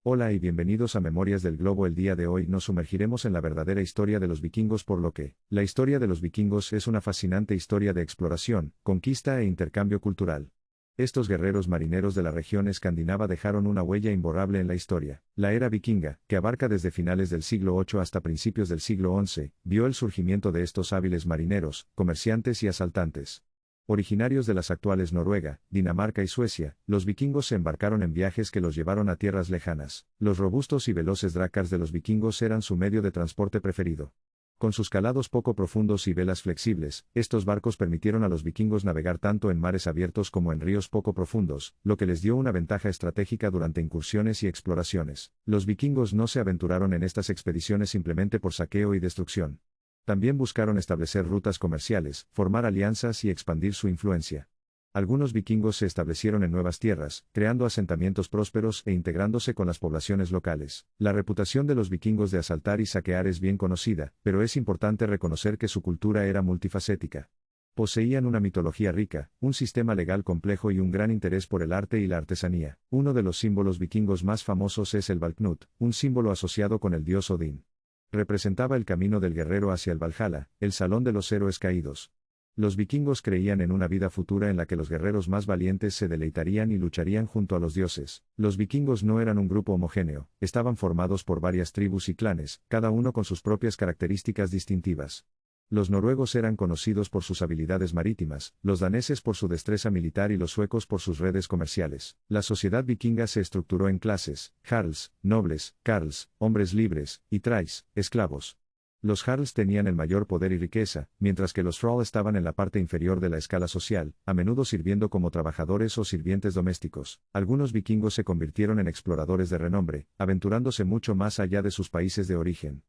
Hola y bienvenidos a Memorias del Globo. El día de hoy nos sumergiremos en la verdadera historia de los vikingos, por lo que, la historia de los vikingos es una fascinante historia de exploración, conquista e intercambio cultural. Estos guerreros marineros de la región escandinava dejaron una huella imborrable en la historia. La era vikinga, que abarca desde finales del siglo VIII hasta principios del siglo XI, vio el surgimiento de estos hábiles marineros, comerciantes y asaltantes. Originarios de las actuales Noruega, Dinamarca y Suecia, los vikingos se embarcaron en viajes que los llevaron a tierras lejanas. Los robustos y veloces drácars de los vikingos eran su medio de transporte preferido. Con sus calados poco profundos y velas flexibles, estos barcos permitieron a los vikingos navegar tanto en mares abiertos como en ríos poco profundos, lo que les dio una ventaja estratégica durante incursiones y exploraciones. Los vikingos no se aventuraron en estas expediciones simplemente por saqueo y destrucción. También buscaron establecer rutas comerciales, formar alianzas y expandir su influencia. Algunos vikingos se establecieron en nuevas tierras, creando asentamientos prósperos e integrándose con las poblaciones locales. La reputación de los vikingos de asaltar y saquear es bien conocida, pero es importante reconocer que su cultura era multifacética. Poseían una mitología rica, un sistema legal complejo y un gran interés por el arte y la artesanía. Uno de los símbolos vikingos más famosos es el Valknut, un símbolo asociado con el dios Odín. Representaba el camino del guerrero hacia el Valhalla, el salón de los héroes caídos. Los vikingos creían en una vida futura en la que los guerreros más valientes se deleitarían y lucharían junto a los dioses. Los vikingos no eran un grupo homogéneo, estaban formados por varias tribus y clanes, cada uno con sus propias características distintivas. Los noruegos eran conocidos por sus habilidades marítimas, los daneses por su destreza militar y los suecos por sus redes comerciales. La sociedad vikinga se estructuró en clases: jarls, nobles, carls, hombres libres, y trais, esclavos. Los jarls tenían el mayor poder y riqueza, mientras que los thrall estaban en la parte inferior de la escala social, a menudo sirviendo como trabajadores o sirvientes domésticos. Algunos vikingos se convirtieron en exploradores de renombre, aventurándose mucho más allá de sus países de origen.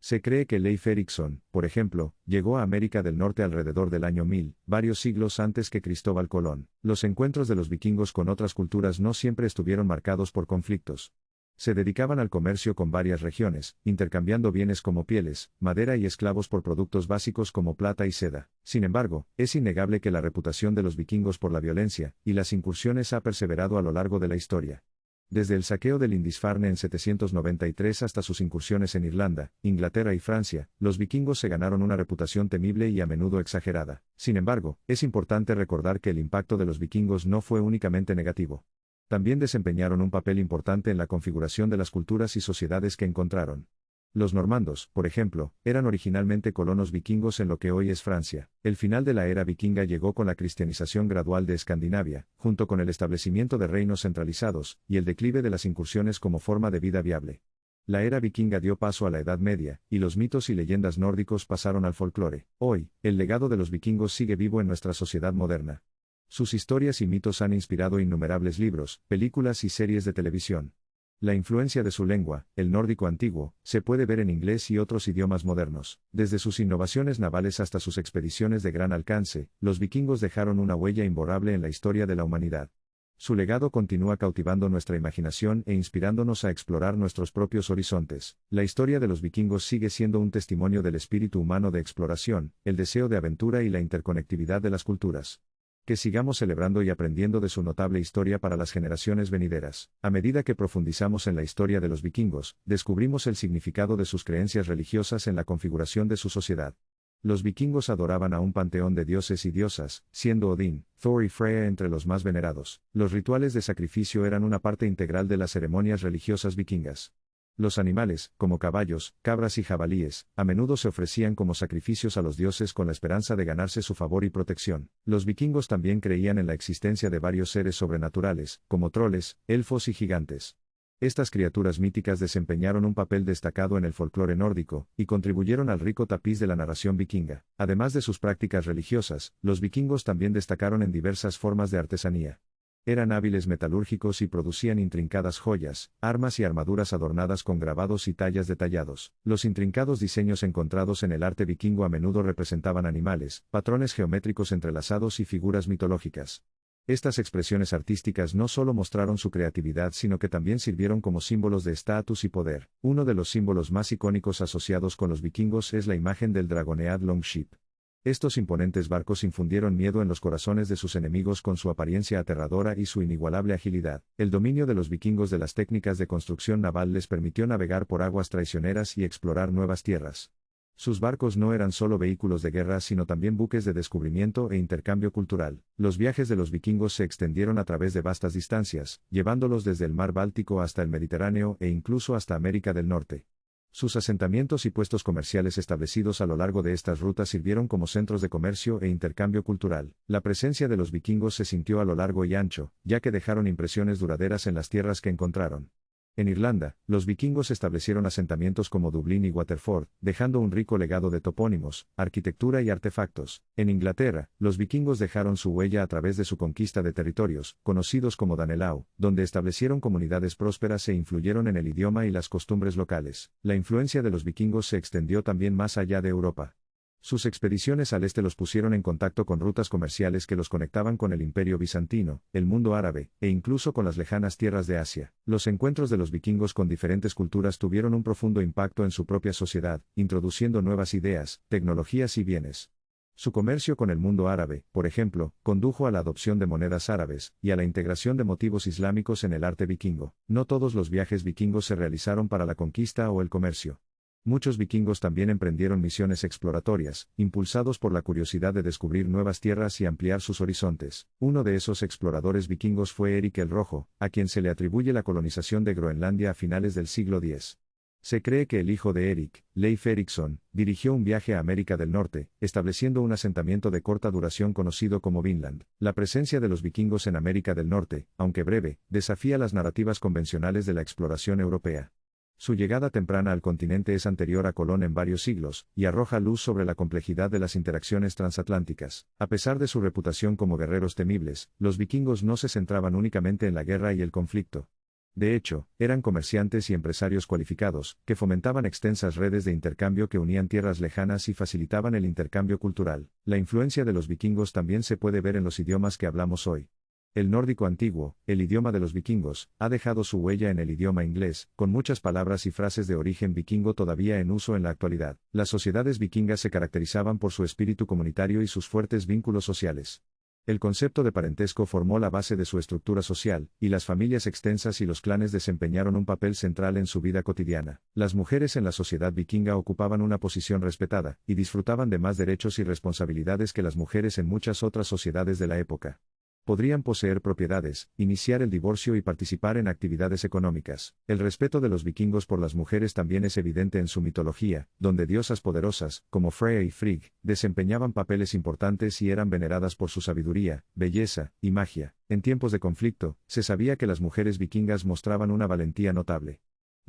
Se cree que Leif Erikson, por ejemplo, llegó a América del Norte alrededor del año 1000, varios siglos antes que Cristóbal Colón. Los encuentros de los vikingos con otras culturas no siempre estuvieron marcados por conflictos. Se dedicaban al comercio con varias regiones, intercambiando bienes como pieles, madera y esclavos por productos básicos como plata y seda. Sin embargo, es innegable que la reputación de los vikingos por la violencia y las incursiones ha perseverado a lo largo de la historia. Desde el saqueo de Lindisfarne en 793 hasta sus incursiones en Irlanda, Inglaterra y Francia, los vikingos se ganaron una reputación temible y a menudo exagerada. Sin embargo, es importante recordar que el impacto de los vikingos no fue únicamente negativo. También desempeñaron un papel importante en la configuración de las culturas y sociedades que encontraron. Los normandos, por ejemplo, eran originalmente colonos vikingos en lo que hoy es Francia. El final de la era vikinga llegó con la cristianización gradual de Escandinavia, junto con el establecimiento de reinos centralizados, y el declive de las incursiones como forma de vida viable. La era vikinga dio paso a la Edad Media, y los mitos y leyendas nórdicos pasaron al folclore. Hoy, el legado de los vikingos sigue vivo en nuestra sociedad moderna. Sus historias y mitos han inspirado innumerables libros, películas y series de televisión. La influencia de su lengua, el nórdico antiguo, se puede ver en inglés y otros idiomas modernos. Desde sus innovaciones navales hasta sus expediciones de gran alcance, los vikingos dejaron una huella imborrable en la historia de la humanidad. Su legado continúa cautivando nuestra imaginación e inspirándonos a explorar nuestros propios horizontes. La historia de los vikingos sigue siendo un testimonio del espíritu humano de exploración, el deseo de aventura y la interconectividad de las culturas. Que sigamos celebrando y aprendiendo de su notable historia para las generaciones venideras. A medida que profundizamos en la historia de los vikingos, descubrimos el significado de sus creencias religiosas en la configuración de su sociedad. Los vikingos adoraban a un panteón de dioses y diosas, siendo Odín, Thor y Freya entre los más venerados. Los rituales de sacrificio eran una parte integral de las ceremonias religiosas vikingas. Los animales, como caballos, cabras y jabalíes, a menudo se ofrecían como sacrificios a los dioses con la esperanza de ganarse su favor y protección. Los vikingos también creían en la existencia de varios seres sobrenaturales, como troles, elfos y gigantes. Estas criaturas míticas desempeñaron un papel destacado en el folclore nórdico, y contribuyeron al rico tapiz de la narración vikinga. Además de sus prácticas religiosas, los vikingos también destacaron en diversas formas de artesanía. Eran hábiles metalúrgicos y producían intrincadas joyas, armas y armaduras adornadas con grabados y tallas detallados. Los intrincados diseños encontrados en el arte vikingo a menudo representaban animales, patrones geométricos entrelazados y figuras mitológicas. Estas expresiones artísticas no solo mostraron su creatividad sino que también sirvieron como símbolos de estatus y poder. Uno de los símbolos más icónicos asociados con los vikingos es la imagen del Dragonead Longship. Estos imponentes barcos infundieron miedo en los corazones de sus enemigos con su apariencia aterradora y su inigualable agilidad. El dominio de los vikingos de las técnicas de construcción naval les permitió navegar por aguas traicioneras y explorar nuevas tierras. Sus barcos no eran solo vehículos de guerra sino también buques de descubrimiento e intercambio cultural. Los viajes de los vikingos se extendieron a través de vastas distancias, llevándolos desde el mar Báltico hasta el Mediterráneo e incluso hasta América del Norte. Sus asentamientos y puestos comerciales establecidos a lo largo de estas rutas sirvieron como centros de comercio e intercambio cultural. La presencia de los vikingos se sintió a lo largo y ancho, ya que dejaron impresiones duraderas en las tierras que encontraron. En Irlanda, los vikingos establecieron asentamientos como Dublín y Waterford, dejando un rico legado de topónimos, arquitectura y artefactos. En Inglaterra, los vikingos dejaron su huella a través de su conquista de territorios, conocidos como Danelaw, donde establecieron comunidades prósperas e influyeron en el idioma y las costumbres locales. La influencia de los vikingos se extendió también más allá de Europa. Sus expediciones al este los pusieron en contacto con rutas comerciales que los conectaban con el Imperio bizantino, el mundo árabe, e incluso con las lejanas tierras de Asia. Los encuentros de los vikingos con diferentes culturas tuvieron un profundo impacto en su propia sociedad, introduciendo nuevas ideas, tecnologías y bienes. Su comercio con el mundo árabe, por ejemplo, condujo a la adopción de monedas árabes, y a la integración de motivos islámicos en el arte vikingo. No todos los viajes vikingos se realizaron para la conquista o el comercio. Muchos vikingos también emprendieron misiones exploratorias, impulsados por la curiosidad de descubrir nuevas tierras y ampliar sus horizontes. Uno de esos exploradores vikingos fue Eric el Rojo, a quien se le atribuye la colonización de Groenlandia a finales del siglo X. Se cree que el hijo de Eric, Leif Erikson, dirigió un viaje a América del Norte, estableciendo un asentamiento de corta duración conocido como Vinland. La presencia de los vikingos en América del Norte, aunque breve, desafía las narrativas convencionales de la exploración europea. Su llegada temprana al continente es anterior a Colón en varios siglos, y arroja luz sobre la complejidad de las interacciones transatlánticas. A pesar de su reputación como guerreros temibles, los vikingos no se centraban únicamente en la guerra y el conflicto. De hecho, eran comerciantes y empresarios cualificados, que fomentaban extensas redes de intercambio que unían tierras lejanas y facilitaban el intercambio cultural. La influencia de los vikingos también se puede ver en los idiomas que hablamos hoy. El nórdico antiguo, el idioma de los vikingos, ha dejado su huella en el idioma inglés, con muchas palabras y frases de origen vikingo todavía en uso en la actualidad. Las sociedades vikingas se caracterizaban por su espíritu comunitario y sus fuertes vínculos sociales. El concepto de parentesco formó la base de su estructura social, y las familias extensas y los clanes desempeñaron un papel central en su vida cotidiana. Las mujeres en la sociedad vikinga ocupaban una posición respetada, y disfrutaban de más derechos y responsabilidades que las mujeres en muchas otras sociedades de la época. Podrían poseer propiedades, iniciar el divorcio y participar en actividades económicas. El respeto de los vikingos por las mujeres también es evidente en su mitología, donde diosas poderosas, como Freya y Frigg, desempeñaban papeles importantes y eran veneradas por su sabiduría, belleza y magia. En tiempos de conflicto, se sabía que las mujeres vikingas mostraban una valentía notable.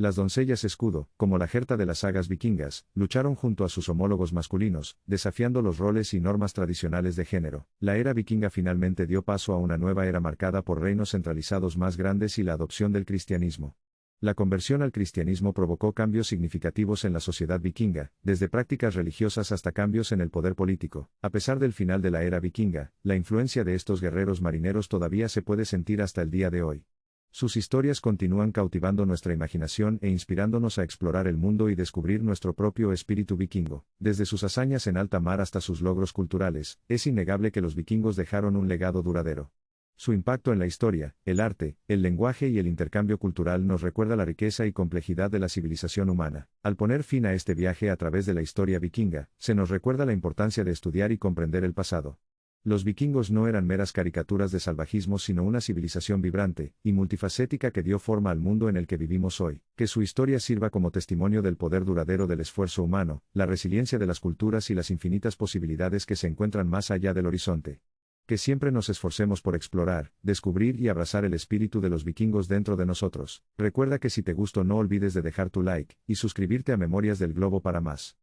Las doncellas escudo, como la Herta de las sagas vikingas, lucharon junto a sus homólogos masculinos, desafiando los roles y normas tradicionales de género. La era vikinga finalmente dio paso a una nueva era marcada por reinos centralizados más grandes y la adopción del cristianismo. La conversión al cristianismo provocó cambios significativos en la sociedad vikinga, desde prácticas religiosas hasta cambios en el poder político. A pesar del final de la era vikinga, la influencia de estos guerreros marineros todavía se puede sentir hasta el día de hoy. Sus historias continúan cautivando nuestra imaginación e inspirándonos a explorar el mundo y descubrir nuestro propio espíritu vikingo. Desde sus hazañas en alta mar hasta sus logros culturales, es innegable que los vikingos dejaron un legado duradero. Su impacto en la historia, el arte, el lenguaje y el intercambio cultural nos recuerda la riqueza y complejidad de la civilización humana. Al poner fin a este viaje a través de la historia vikinga, se nos recuerda la importancia de estudiar y comprender el pasado. Los vikingos no eran meras caricaturas de salvajismo sino una civilización vibrante y multifacética que dio forma al mundo en el que vivimos hoy. Que su historia sirva como testimonio del poder duradero del esfuerzo humano, la resiliencia de las culturas y las infinitas posibilidades que se encuentran más allá del horizonte. Que siempre nos esforcemos por explorar, descubrir y abrazar el espíritu de los vikingos dentro de nosotros. Recuerda que si te gustó no olvides de dejar tu like y suscribirte a Memorias del Globo para más.